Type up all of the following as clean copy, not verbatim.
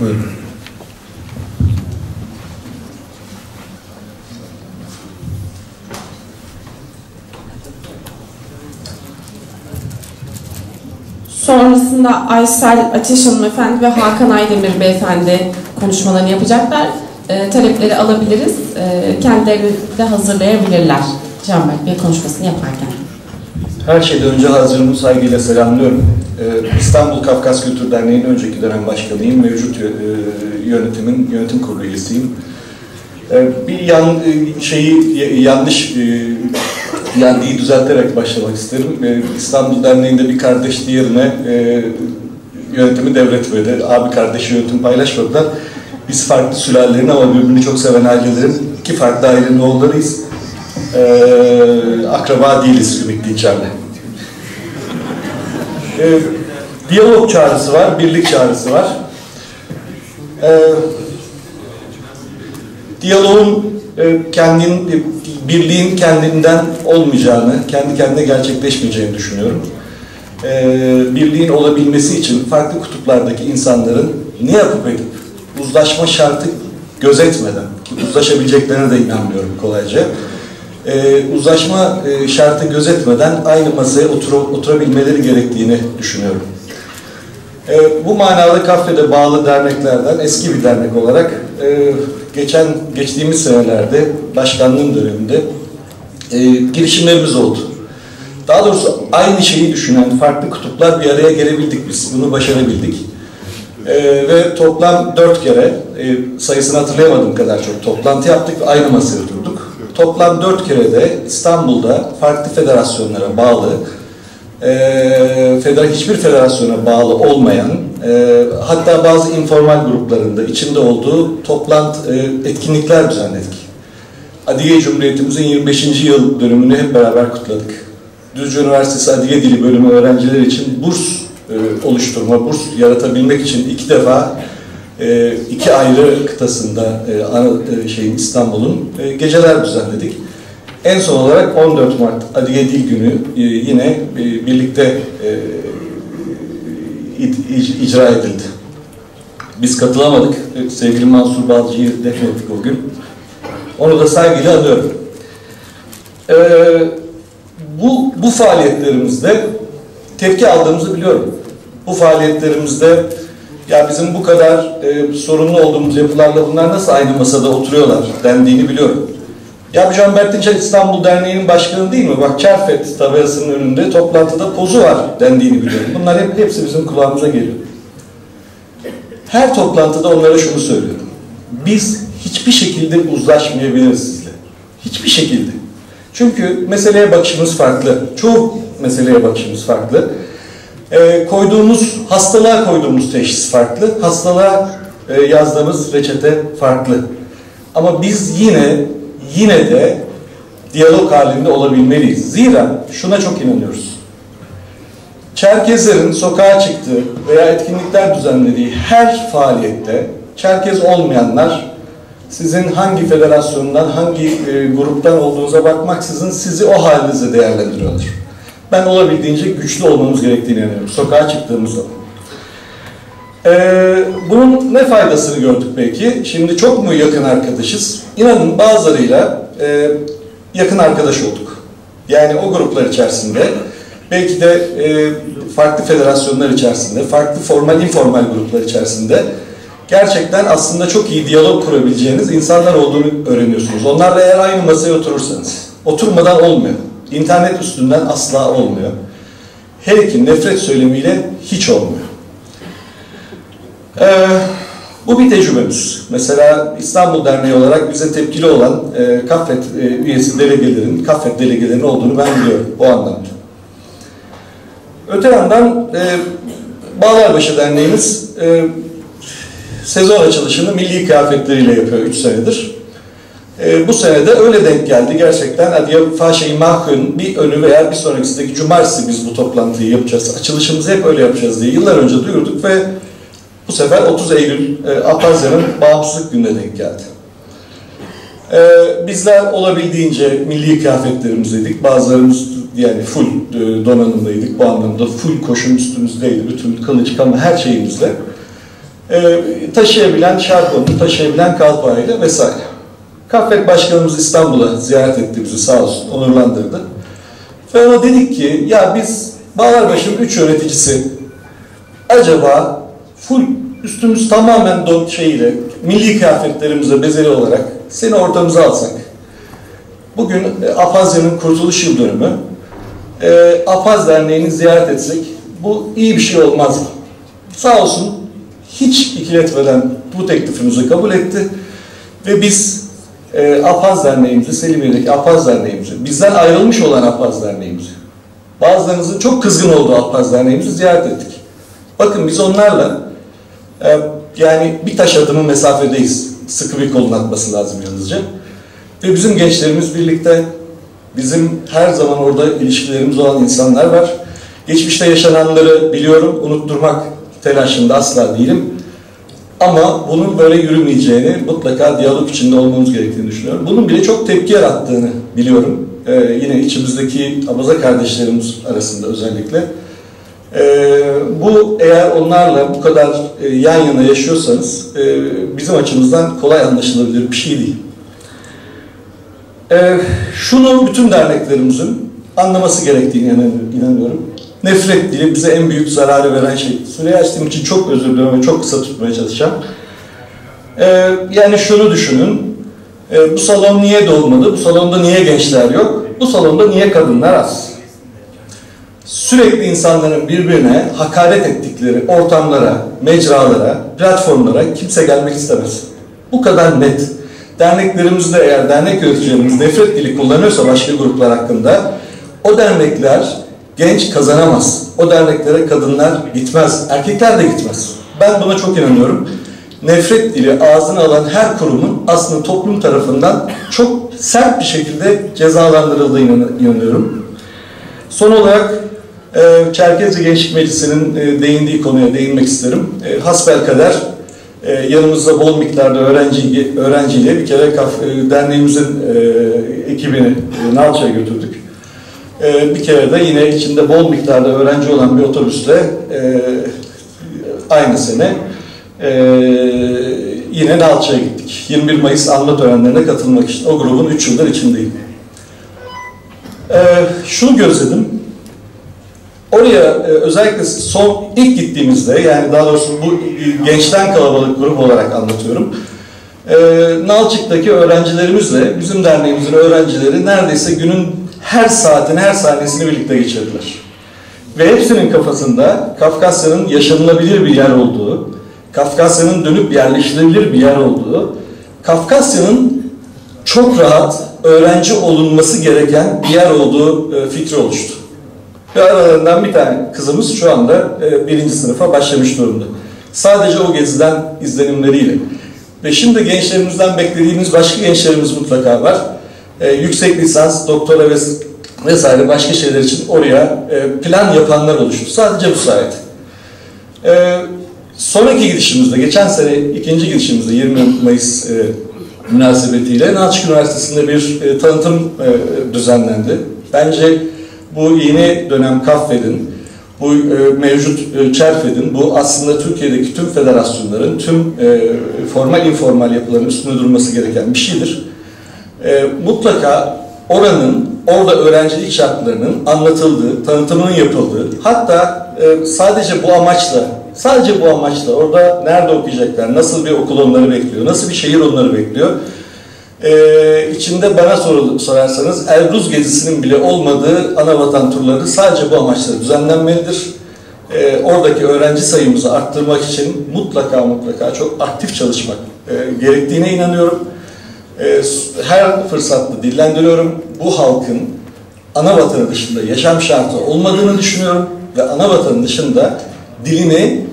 Buyurun. Sonrasında Aysel Ateş Hanımefendi ve Hakan Aydemir Beyefendi konuşmalarını yapacaklar. Talepleri alabiliriz. Kendilerini de hazırlayabilirler Canberk Bey konuşmasını yaparken. Her şeyden önce hazırımı saygıyla selamlıyorum. İstanbul Kafkas Kültür Derneği'nin önceki dönem başkanıyım. Mevcut yönetimin yönetim kurulu üyesiyim. Bir yanlış düzelterek başlamak isterim. İstanbul Derneği'nde bir kardeş diğerine yönetimi devretmedi. Abi kardeşi yönetim paylaşmadılar. Biz farklı sülalelerin ama birbirini çok seven ailelerin, iki farklı ailenin oğullarıyız. Akraba değiliz Ümit Dinçer'le. Diyalog çağrısı var, birlik çağrısı var. Diyaloğun birliğin kendinden olmayacağını, kendi kendine gerçekleşmeyeceğini düşünüyorum. Birliğin olabilmesi için farklı kutuplardaki insanların ne yapıp edip uzlaşma şartı gözetmeden, ki uzlaşabileceklerine de inanmıyorum kolayca, uzlaşma şartı gözetmeden aynı masaya oturabilmeleri gerektiğini düşünüyorum. Bu manada Kafe'de bağlı derneklerden eski bir dernek olarak geçtiğimiz senelerde başkanlığım döneminde girişimlerimiz oldu. Daha doğrusu aynı şeyi düşünen farklı kutuplar bir araya gelebildik biz. Bunu başarabildik. Ve toplam 4 kere, sayısını hatırlayamadığım kadar çok toplantı yaptık ve aynı masaya oturduk. Toplam 4 kere de İstanbul'da farklı federasyonlara bağlı, hiçbir federasyona bağlı olmayan, hatta bazı informal gruplarında içinde olduğu etkinlikler düzenledik. Adiye Cumhuriyetimizin 25. yıl dönümünü hep beraber kutladık. Düzce Üniversitesi Adiye Dili Bölümü öğrencileri için burs oluşturma, burs yaratabilmek için 2 defa 2 ayrı kıtasında İstanbul'un geceler düzenledik. En son olarak 14 Mart Adiye Dil Günü yine birlikte icra edildi. Biz katılamadık. Sevgili Mansur Balcı'yı defnettik o gün. Onu da saygıyla anıyorum. Bu faaliyetlerimizde tepki aldığımızı biliyorum. Bu faaliyetlerimizde ya bizim bu kadar sorunlu olduğumuz yapılarla bunlar nasıl aynı masada oturuyorlar dendiğini biliyorum. Ya bu Canberk Dinçer İstanbul Derneği'nin başkanı değil mi? Bak Çerfet tabelasının önünde toplantıda pozu var dendiğini biliyorum. Bunlar hepsi bizim kulağımıza geliyor. Her toplantıda onlara şunu söylüyorum. Biz hiçbir şekilde uzlaşmayabiliriz sizle. Hiçbir şekilde. Çünkü meseleye bakışımız farklı. Çoğu meseleye bakışımız farklı. Hastalığa koyduğumuz teşhis farklı. Hastalığa yazdığımız reçete farklı. Ama biz yine de diyalog halinde olabilmeliyiz. Zira şuna çok inanıyoruz. Çerkezlerin sokağa çıktığı veya etkinlikler düzenlediği her faaliyette Çerkez olmayanlar sizin hangi federasyondan, hangi gruptan olduğunuza bakmaksızın sizi o halinizle değerlendiriyorlar. Ben olabildiğince güçlü olmamız gerektiğini inanıyorum. Sokağa çıktığımız zaman. Bunun ne faydasını gördük peki? Şimdi çok mu yakın arkadaşız? İnanın bazılarıyla yakın arkadaş olduk. Yani o gruplar içerisinde, belki de farklı federasyonlar içerisinde, farklı formal, informal gruplar içerisinde gerçekten aslında çok iyi diyalog kurabileceğiniz insanlar olduğunu öğreniyorsunuz. Onlarla eğer aynı masaya oturursanız, oturmadan olmuyor. İnternet üstünden asla olmuyor. Hele ki nefret söylemiyle hiç olmuyor. Bu bir tecrübemiz. Mesela İstanbul Derneği olarak bize tepkili olan Kafet üyesi delegelerin, Kafet delegelerinin olduğunu ben biliyorum bu anlamda. Öte yandan Bağlarbaşı Derneğimiz sezon açılışını milli kıyafetleriyle yapıyor 3 senedir. Bu sene de öyle denk geldi. Gerçekten Adiye Faşe-i Mahkûn bir önü veya bir sonrakisindeki cumartesi biz bu toplantıyı yapacağız. Açılışımızı hep öyle yapacağız diye yıllar önce duyurduk ve bu sefer 30 Eylül Apazya'nın bağımsızlık gününe denk geldi. Bizler olabildiğince milli kıyafetlerimizdeydik. Bazılarımız yani full donanımdaydık. Bu anlamda full koşum üstümüzdeydi. Bütün kılıç, kama her şeyimizle. Taşıyabilen şarkonu, taşıyabilen kalpağıyla vesaire. Kafek Başkanımız İstanbul'a ziyaret etti bizi, sağ olsun, onurlandırdı. Ve ona dedik ki, ya biz Bağlarbaşı'nın 3 yöneticisi acaba full üstümüz tamamen milli kıyafetlerimizle bezeli olarak seni ortamıza alsak. Bugün Apazya'nın kurtuluş yıl dönümü. Apaz Derneği'ni ziyaret etsek, bu iyi bir şey olmaz mı? Sağ olsun, hiç ikiletmeden bu teklifimizi kabul etti. Ve biz Apaz Derneğimizi, Selimiye'deki Apaz Derneğimizi, bizden ayrılmış olan Apaz Derneğimizi, bazılarınızın çok kızgın olduğu Apaz Derneğimizi ziyaret ettik. Bakın biz onlarla yani bir taş atımı mesafedeyiz. Sıkı bir kolun atması lazım yalnızca. Ve bizim gençlerimiz birlikte, bizim her zaman orada ilişkilerimiz olan insanlar var. Geçmişte yaşananları biliyorum, unutturmak telaşında asla değilim. Ama bunun böyle yürümeyeceğini, mutlaka diyalog içinde olmamız gerektiğini düşünüyorum. Bunun bile çok tepki yarattığını biliyorum. Yine içimizdeki abaza kardeşlerimiz arasında özellikle. Bu eğer onlarla bu kadar yan yana yaşıyorsanız bizim açımızdan kolay anlaşılabilir bir şey değil. Şunu bütün derneklerimizin anlaması gerektiğini inanıyorum. Nefret dili bize en büyük zararı veren şey. Süreyi açtığım için çok özür diliyorum ve çok kısa tutmaya çalışacağım. Yani şunu düşünün. Bu salon niye dolmadı? Bu salonda niye gençler yok? Bu salonda niye kadınlar az? Sürekli insanların birbirine hakaret ettikleri ortamlara, mecralara, platformlara kimse gelmek istemez. Bu kadar net. Derneklerimizde eğer dernek yöneticilerimiz nefret dili kullanıyorsa başka gruplar hakkında, o dernekler genç kazanamaz. O derneklere kadınlar gitmez, erkekler de gitmez. Ben buna çok inanıyorum. Nefret dili ağzına alan her kurumun aslında toplum tarafından çok sert bir şekilde cezalandırıldığına inanıyorum. Son olarak Çerkezce Gençlik Meclisi'nin değindiği konuya değinmek isterim. Hasbelkader yanımızda bol miktarda öğrenciyle bir kere derneğimizin ekibini Nalça'ya götürdük. Bir kere de yine içinde bol miktarda öğrenci olan bir otobüsle aynı sene yine Nalça'ya gittik. 21 Mayıs anma törenlerine katılmak için. O grubun 3 yıldır içindeyim. Şunu gözledim. Oraya özellikle ilk gittiğimizde, yani daha doğrusu bu gençten kalabalık grup olarak anlatıyorum. Nalçık'taki öğrencilerimizle bizim derneğimizin öğrencileri neredeyse günün her saatini, her saniyesini birlikte geçirdiler. Ve hepsinin kafasında Kafkasya'nın yaşanılabilir bir yer olduğu, Kafkasya'nın dönüp yerleştirilebilir bir yer olduğu, Kafkasya'nın çok rahat öğrenci olunması gereken bir yer olduğu fikri oluştu. Ve aralarından bir tane kızımız şu anda 1. sınıfa başlamış durumda. Sadece o geziden izlenimleriyle. Ve şimdi gençlerimizden beklediğimiz başka gençlerimiz mutlaka var. Yüksek lisans, doktora vesaire başka şeyler için oraya plan yapanlar oluştu. Sadece bu sayede. Sonraki gidişimizde, geçen sene ikinci gidişimizde 20 Mayıs münasebetiyle Nalçık Üniversitesi'nde bir tanıtım düzenlendi. Bence bu yeni dönem KAFFED'in, bu mevcut ÇERFED'in, bu aslında Türkiye'deki tüm federasyonların, tüm formal informal yapıların üstünde durması gereken bir şeydir. Mutlaka orada öğrencilik şartlarının anlatıldığı, tanıtımının yapıldığı, hatta sadece bu amaçla orada nerede okuyacaklar, nasıl bir okul onları bekliyor, nasıl bir şehir onları bekliyor. İçinde bana sorarsanız Elbruz gezisinin bile olmadığı anavatan turları sadece bu amaçla düzenlenmelidir. Oradaki öğrenci sayımızı arttırmak için mutlaka çok aktif çalışmak gerektiğine inanıyorum. Her fırsatta dillendiriyorum. Bu halkın anavatanı dışında yaşam şartı olmadığını düşünüyorum ve anavatanın dışında dilini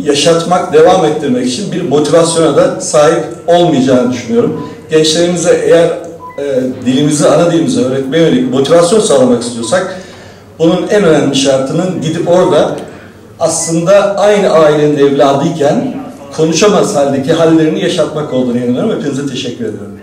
yaşatmak, devam ettirmek için bir motivasyona da sahip olmayacağını düşünüyorum. Gençlerimize eğer ana dilimizi öğretmeye yönelik motivasyon sağlamak istiyorsak, bunun en önemli şartının gidip orada aslında aynı ailenin evladıyken konuşamaz haldeki hallerini yaşatmak olduğunu inanıyorum. Hepinize teşekkür ediyorum.